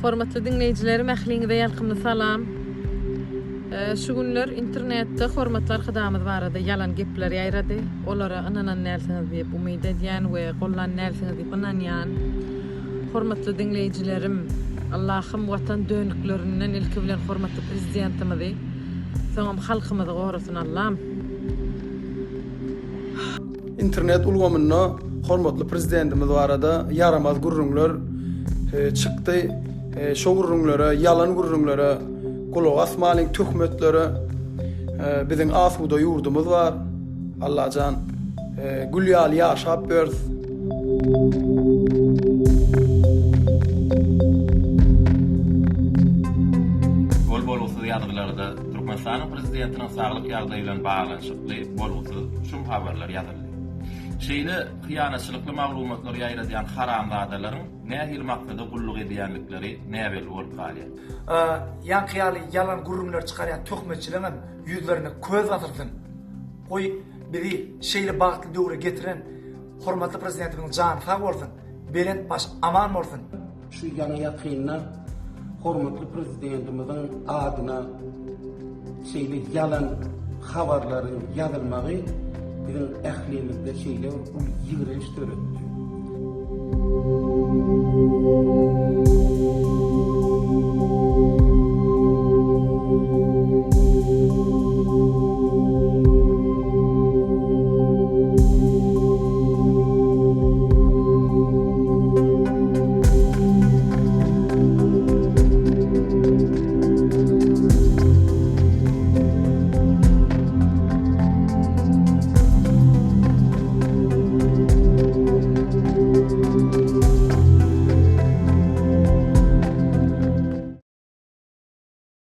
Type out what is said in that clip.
Hormatly dinleyijilerim, ähliňize ýalkymly salam. Şu günler internetde hormatly arkadamyz barada ýalan gepler ýaýrady. Olara ananan näsiňiz diýip umyt edýän we gollan näsiňiz diýip inanýan. Hormatly dinleyijilerim, Allahym watan dönüklerinden ilki bilen hormatly prezidentimizi, soňam halkymyzy gorasyn Allah'ım. İnternet ulgamyna hormatly prezidentimiz barada yaramaz gurrunlar çykdy. Şo gurrunlara, yalan gurrunlara, kulak asmalyň töhmetlere biziň asuda ýurdumyz bar. Allahan gülýal ýaşap bersin. Bolbolusuz ýazgylarda Türkmenistanyň prezidentiniň saglyk ýagdaýy bilen baglanşykly bolbolusuz şum habarlar ýazyldy. Şeýle hyýanatçylykly maglumatlar ýaýradýan haramzadalaryň nähil maksada gulluk edýänlikleri näbel bolup galýar. Ýankyýaly yalan gurrunlar çykarýan töhmetçilerin ýüzlerini köz gatyrdyn. Goý biri şeýle bagtly döwre getiren hormatly prezidentimiň jany sag bolsun, beren baş aman bolsun. Şu ýana ýatgyna hormatly prezidentimiziň adyna şeýle yalan habarlaryň ýazylmagy bizim ählimizde şeýle ýigrenç törekdi.